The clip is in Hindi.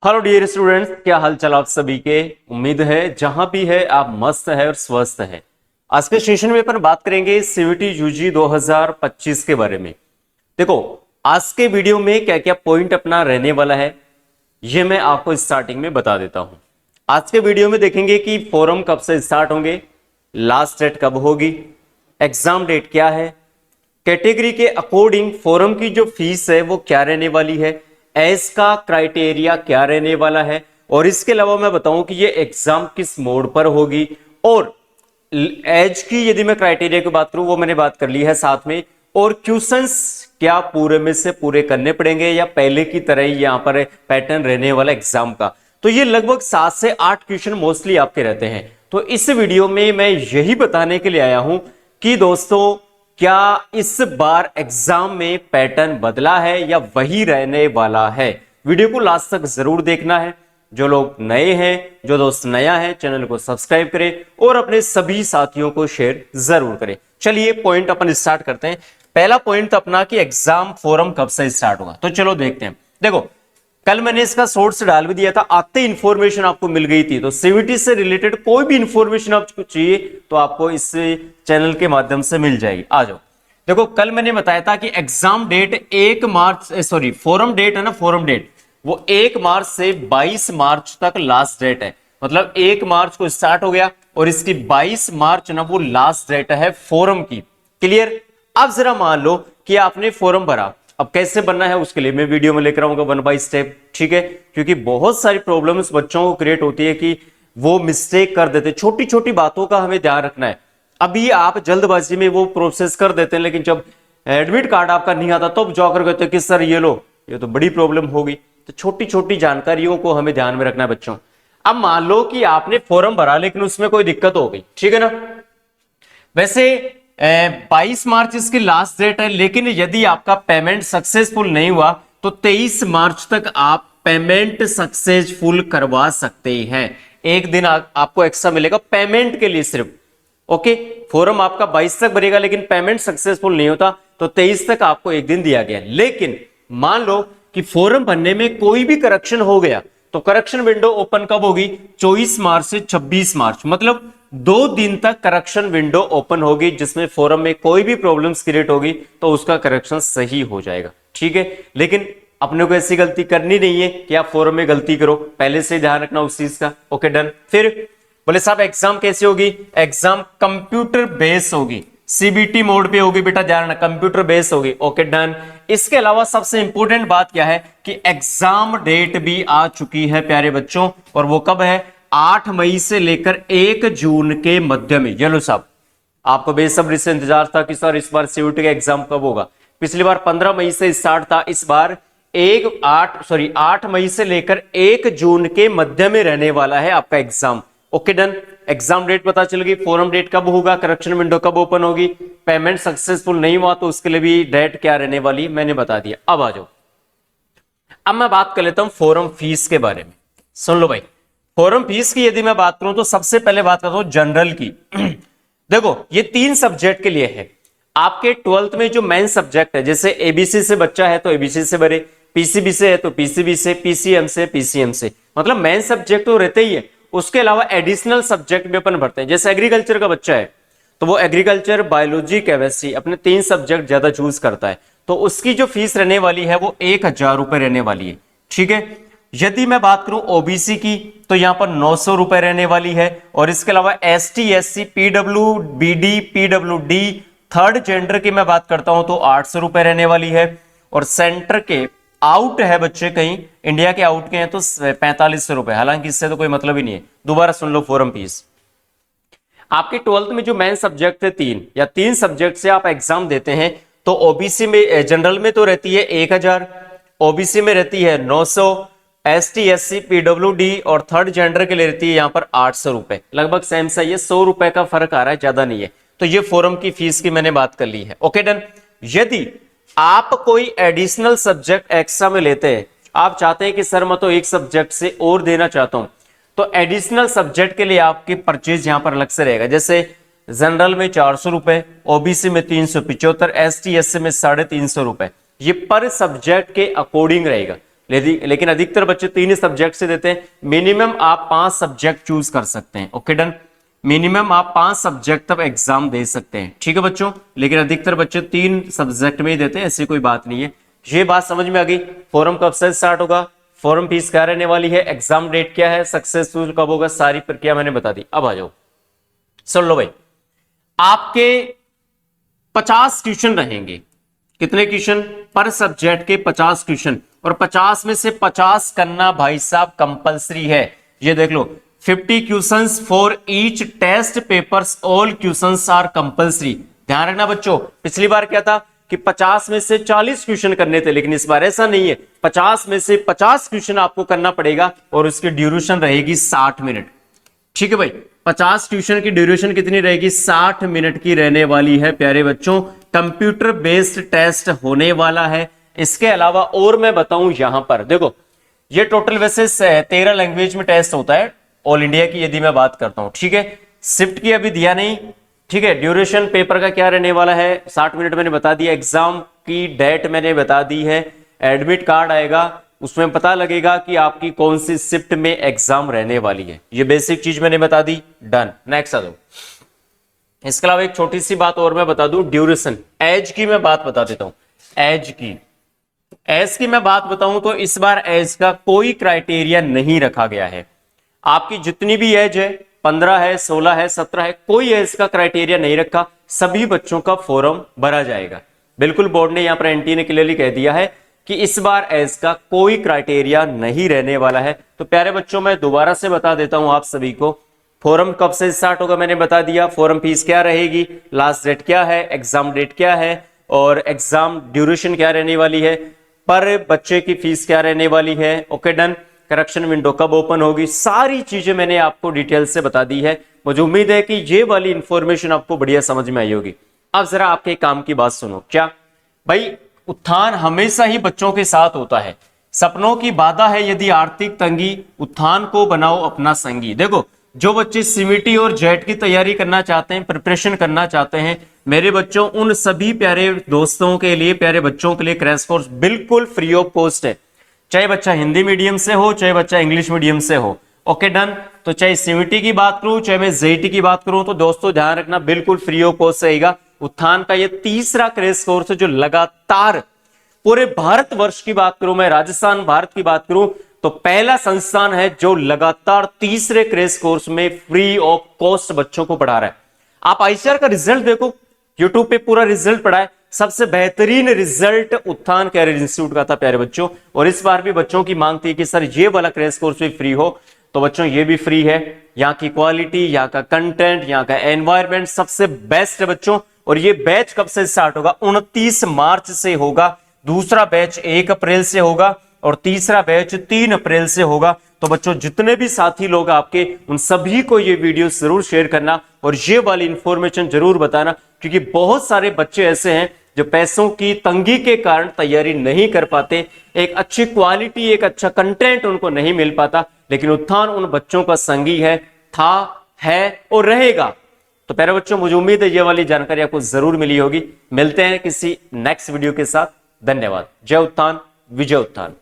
हेलो डियर स्टूडेंट्स, क्या हाल चाल आप सभी के। उम्मीद है जहां भी है आप मस्त है और स्वस्थ है। आज के सेशन में अपन बात करेंगे सीवीटी यूजी 2025 के बारे में। देखो, आज के वीडियो में क्या क्या पॉइंट अपना रहने वाला है ये मैं आपको स्टार्टिंग में बता देता हूं। आज के वीडियो में देखेंगे कि फोरम कब से स्टार्ट होंगे, लास्ट डेट कब होगी, एग्जाम डेट क्या है, कैटेगरी के अकॉर्डिंग फोरम की जो फीस है वो क्या रहने वाली है, एज का क्राइटेरिया क्या रहने वाला है, और इसके अलावा मैं बताऊं कि ये एग्जाम किस मोड पर होगी, और एज की यदि मैं क्राइटेरिया की बात करूं वो मैंने बात कर ली है साथ में, और क्वेश्चंस क्या पूरे में से पूरे करने पड़ेंगे या पहले की तरह ही यहां पर पैटर्न रहने वाला एग्जाम का। तो ये लगभग 7 से 8 क्वेश्चन मोस्टली आपके रहते हैं। तो इस वीडियो में मैं यही बताने के लिए आया हूं कि दोस्तों, क्या इस बार एग्जाम में पैटर्न बदला है या वही रहने वाला है। वीडियो को लास्ट तक जरूर देखना है। जो लोग नए हैं, जो दोस्त नया है, चैनल को सब्सक्राइब करें और अपने सभी साथियों को शेयर जरूर करें। चलिए पॉइंट अपन स्टार्ट करते हैं। पहला पॉइंट अपना कि एग्जाम फोरम कब से स्टार्ट होगा, तो चलो देखते हैं। देखो, कल मैंने इसका सोर्स डाल भी दिया था, आते इंफॉर्मेशन आपको मिल गई थी। तो सीवीटी से रिलेटेड कोई भी इंफॉर्मेशन आपको चाहिए तो आपको इस चैनल के माध्यम से मिल जाएगी। आ जाओ। देखो, कल मैंने बताया था कि एग्जाम डेट 1 मार्च, सॉरी फोरम डेट है ना, फोरम डेट वो 1 मार्च से 22 मार्च तक लास्ट डेट है। मतलब 1 मार्च को स्टार्ट हो गया और इसकी 22 मार्च ना वो लास्ट डेट है फोरम की। क्लियर। अब जरा मान लो कि आपने फॉर्म भरा, अब कैसे बनना है उसके लिए मैं वीडियो में लेकर आऊंगा 1 बाय स्टेप, ठीक है। क्योंकि बहुत सारी प्रॉब्लम्स बच्चों को क्रिएट होती है कि वो मिस्टेक कर देते, छोटी छोटी बातों का हमें ध्यान रखना है। अभी आप जल्दबाजी में वो प्रोसेस कर देते हैं, लेकिन जब एडमिट कार्ड आपका नहीं आता तो जाकर कहते हैं कि सर ये लो, ये तो बड़ी प्रॉब्लम होगी। तो छोटी छोटी जानकारियों को हमें ध्यान में रखना है बच्चों। अब मान लो कि आपने फॉर्म भरा लेकिन उसमें कोई दिक्कत हो गई, ठीक है ना। वैसे 22 मार्च इसकी लास्ट डेट है, लेकिन यदि आपका पेमेंट सक्सेसफुल नहीं हुआ तो 23 मार्च तक आप पेमेंट सक्सेसफुल करवा सकते हैं। एक दिन आपको एक्स्ट्रा मिलेगा पेमेंट के लिए सिर्फ। ओके, फॉर्म आपका 22 तक भरेगा लेकिन पेमेंट सक्सेसफुल नहीं होता तो 23 तक आपको एक दिन दिया गया। लेकिन मान लो कि फॉर्म भरने में कोई भी करेक्शन हो गया तो करेक्शन विंडो ओपन कब होगी? 24 मार्च से 26 मार्च, मतलब 2 दिन तक करेक्शन विंडो ओपन होगी, जिसमें फोरम में कोई भी प्रॉब्लम्स क्रिएट होगी तो उसका करेक्शन सही हो जाएगा, ठीक है। लेकिन अपने को ऐसी गलती करनी नहीं है कि आप फोरम में गलती करो, पहले से ध्यान रखना उस चीज का। Okay done. फिर बोले साहब एग्जाम कैसे होगी? एग्जाम कंप्यूटर बेस होगी, सीबीटी मोड पे होगी बेटा, ध्यान रखना कंप्यूटर बेस होगी। Okay done. इसके अलावा सबसे इंपॉर्टेंट बात क्या है कि एग्जाम डेट भी आ चुकी है प्यारे बच्चों, और वो कब है? 8 मई से लेकर 1 जून के मध्य में। ये लो साहब, आपको बेसब्री से इंतजार था कि सर इस बार सीयूटी का एग्जाम कब होगा। पिछली बार 15 मई से स्टार्ट था, इस बार 8 मई से लेकर 1 जून के मध्य में रहने वाला है आपका exam. Okay done. Exam date पता चल गई, फोरम डेट कब होगा, करेक्शन विंडो कब ओपन होगी, पेमेंट सक्सेसफुल नहीं हुआ तो उसके लिए भी डेट क्या रहने वाली मैंने बता दिया। अब आ जाओ, अब मैं बात कर लेता हूं फोरम फीस के बारे में। सुन लो भाई, फोरम फीस की यदि मैं बात करूं तो सबसे पहले बात करता हूं जनरल की। देखो, ये 3 सब्जेक्ट के लिए है। आपके 12th में जो मेन सब्जेक्ट है, जैसे एबीसी से बच्चा है तो एबीसी से भरे, पीसीबी से है तो पीसीबी से, पीसीएम से पीसीएम से, मतलब मेन सब्जेक्ट तो रहते ही है। उसके अलावा एडिशनल सब्जेक्ट भी अपन भरते हैं। जैसे एग्रीकल्चर का बच्चा है तो वो एग्रीकल्चर, बायोलॉजी, केमिस्ट्री अपने 3 सब्जेक्ट ज्यादा चूज करता है, तो उसकी जो फीस रहने वाली है वो 1000 रुपए रहने वाली है, ठीक है। यदि मैं बात करूं ओबीसी की तो यहां पर 900 रुपए रहने वाली है, और इसके अलावा ST, SC, PWBD, PWD, third gender की मैं बात करता हूं तो 800 रुपए रहने वाली है, और सेंटर के आउट है बच्चे, कहीं इंडिया के आउट के हैं तो 4500 रुपए। हालांकि इससे तो कोई मतलब ही नहीं है। दोबारा सुन लो फॉरम फीस। आपके 12th में जो मेन सब्जेक्ट थे 3 या 3 सब्जेक्ट से आप एग्जाम देते हैं तो ओबीसी में, जनरल में तो रहती है 1000, ओबीसी में रहती है 900, एसटी, एससी, पीडब्ल्यूडी और थर्ड जेंडर के लिए रहती है यहां पर 800 रुपए। लगभग सेम सा, ये 100 रुपए का फर्क आ रहा है, ज्यादा नहीं है। तो ये फोरम की फीस की मैंने बात कर ली है। Okay done. यदि आप कोई एडिशनल सब्जेक्ट एक्स्ट्रा में लेते हैं, आप चाहते हैं कि सर मैं तो एक सब्जेक्ट से और देना चाहता हूं, तो एडिशनल सब्जेक्ट के लिए आपकी परचेज यहां पर अलग से रहेगा। जैसे जनरल में 400 रुपए, ओबीसी में 375, एसटी एससी में 350 रुपए, ये पर सब्जेक्ट के अकॉर्डिंग रहेगा। लेकिन अधिकतर बच्चे 3 सब्जेक्ट से देते हैं। मिनिमम आप 5 सब्जेक्ट चूज कर सकते हैं। ओके डन, मिनिमम आप 5 सब्जेक्ट तक एग्जाम दे सकते हैं, ठीक है बच्चों। लेकिन अधिकतर बच्चे 3 सब्जेक्ट में ही देते हैं, ऐसी कोई बात नहीं है। ये बात समझ में आ गई। फोरम कब से स्टार्ट होगा, फॉर्म फीस क्या रहने वाली है, एग्जाम डेट क्या है, सक्सेसफुल कब होगा, सारी प्रक्रिया मैंने बता दी। अब आ जाओ, सुन लो भाई, आपके 50 क्वेश्चन रहेंगे। कितने क्वेश्चन पर सब्जेक्ट के? 50 क्वेश्चन, और 50 में से 50 करना भाई साहब कंपलसरी है। ये देख लो, 50 questions for each test papers, all questions are compulsory. ध्यान रखना बच्चों, पिछली बार क्या था कि 50 में से 40 क्वेश्चन करने थे, लेकिन इस बार ऐसा नहीं है। 50 में से 50 क्वेश्चन आपको करना पड़ेगा और उसकी ड्यूरेशन रहेगी 60 मिनट। ठीक है भाई, 50 ट्यूशन की ड्यूरेशन कितनी रहेगी? 60 मिनट की रहने वाली है प्यारे बच्चों। कंप्यूटर बेस्ड टेस्ट होने वाला है। इसके अलावा और मैं बताऊं, यहां पर देखो, ये टोटल वैसे 13 लैंग्वेज में टेस्ट होता है ऑल इंडिया की, यदि मैं बात करता हूं, ठीक है। शिफ्ट की अभी दिया नहीं, ठीक है। ड्यूरेशन पेपर का क्या रहने वाला है? 60 मिनट मैंने बता दिया। एग्जाम की डेट मैंने बता दी है। एडमिट कार्ड आएगा, उसमें पता लगेगा कि आपकी कौन सी शिफ्ट में एग्जाम रहने वाली है। ये बेसिक चीज मैंने बता दी, डन। नेक्स्ट आ जाओ। इसके अलावा एक छोटी सी बात और मैं बता दूं, ड्यूरेशन, एज की मैं बात बता देता हूं। एज की मैं बात बताऊं तो इस बार एज का कोई क्राइटेरिया नहीं रखा गया है। आपकी जितनी भी एज है, 15 है, 16 है, 17 है, कोई एज का क्राइटेरिया नहीं रखा। सभी बच्चों का फॉर्म भरा जाएगा। बिल्कुल बोर्ड ने यहां पर एनटी ने क्लियरली कह दिया है कि इस बार एज का कोई क्राइटेरिया नहीं रहने वाला है। तो प्यारे बच्चों, मैं दोबारा से बता देता हूं आप सभी को, फॉर्म कब से स्टार्ट होगा मैंने बता दिया। फॉर्म फीस क्या रहेगी, लास्ट डेट क्या है, एग्जाम डेट क्या है, और एग्जाम ड्यूरेशन क्या रहने वाली है, पर बच्चे की फीस क्या रहने वाली है। Okay done. करेक्शन विंडो कब ओपन होगी, सारी चीजें मैंने आपको डिटेल से बता दी है। मुझे उम्मीद है कि ये वाली इंफॉर्मेशन आपको बढ़िया समझ में आई होगी। अब जरा आपके काम की बात सुनो। क्या भाई, उत्थान हमेशा ही बच्चों के साथ होता है। सपनों की बाधा है यदि आर्थिक तंगी, उत्थान को बनाओ अपना संगी। देखो, जो बच्चे सीवीटी और जेट की तैयारी करना चाहते हैं, प्रिपरेशन करना चाहते हैं, मेरे बच्चों, उन सभी प्यारे दोस्तों के लिए, प्यारे बच्चों के लिए क्रैश कोर्स बिल्कुल फ्री ऑफ कॉस्ट है। चाहे बच्चा हिंदी मीडियम से हो, चाहे बच्चा इंग्लिश मीडियम से हो। Okay done. तो चाहे सीवीटी की बात करूं, चाहे मैं जेईटी की बात करूं, तो दोस्तों ध्यान रखना, बिल्कुल फ्री ऑफ कॉस्ट रहेगा। उत्थान का ये तीसरा क्रैश कोर्स है जो लगातार पूरे भारतवर्ष की बात करूं, मैं राजस्थान भारत की बात करूं, तो पहला संस्थान है जो लगातार तीसरे क्रैश कोर्स में फ्री ऑफ कॉस्ट बच्चों को पढ़ा रहा है। आप आईसीआर का रिजल्ट देखो, यूट्यूब पे पूरा रिजल्ट पढ़ा है। सबसे बेहतरीन रिजल्ट उत्थान कैरियर इंस्टीट्यूट का था प्यारे बच्चों। और इस बार भी बच्चों की मांग थी कि सर ये वाला क्रैश कोर्स भी फ्री हो, तो बच्चों ये भी फ्री है। यहाँ की क्वालिटी, यहाँ का कंटेंट, यहाँ का एनवायरमेंट सबसे बेस्ट है बच्चों। और ये बैच कब से स्टार्ट होगा? 29 मार्च से होगा। दूसरा बैच 1 अप्रैल से होगा और तीसरा बैच 3 अप्रैल से होगा। तो बच्चों, जितने भी साथी लोग आपके, उन सभी को ये वीडियो जरूर शेयर करना और ये वाली इंफॉर्मेशन जरूर बताना, क्योंकि बहुत सारे बच्चे ऐसे हैं जो पैसों की तंगी के कारण तैयारी नहीं कर पाते, एक अच्छी क्वालिटी, एक अच्छा कंटेंट उनको नहीं मिल पाता। लेकिन उत्थान उन बच्चों का संगी है, था, है और रहेगा। तो प्यारे बच्चों, मुझे उम्मीद है ये वाली जानकारी आपको जरूर मिली होगी। मिलते हैं किसी नेक्स्ट वीडियो के साथ। धन्यवाद। जय उत्थान, विजय उत्थान।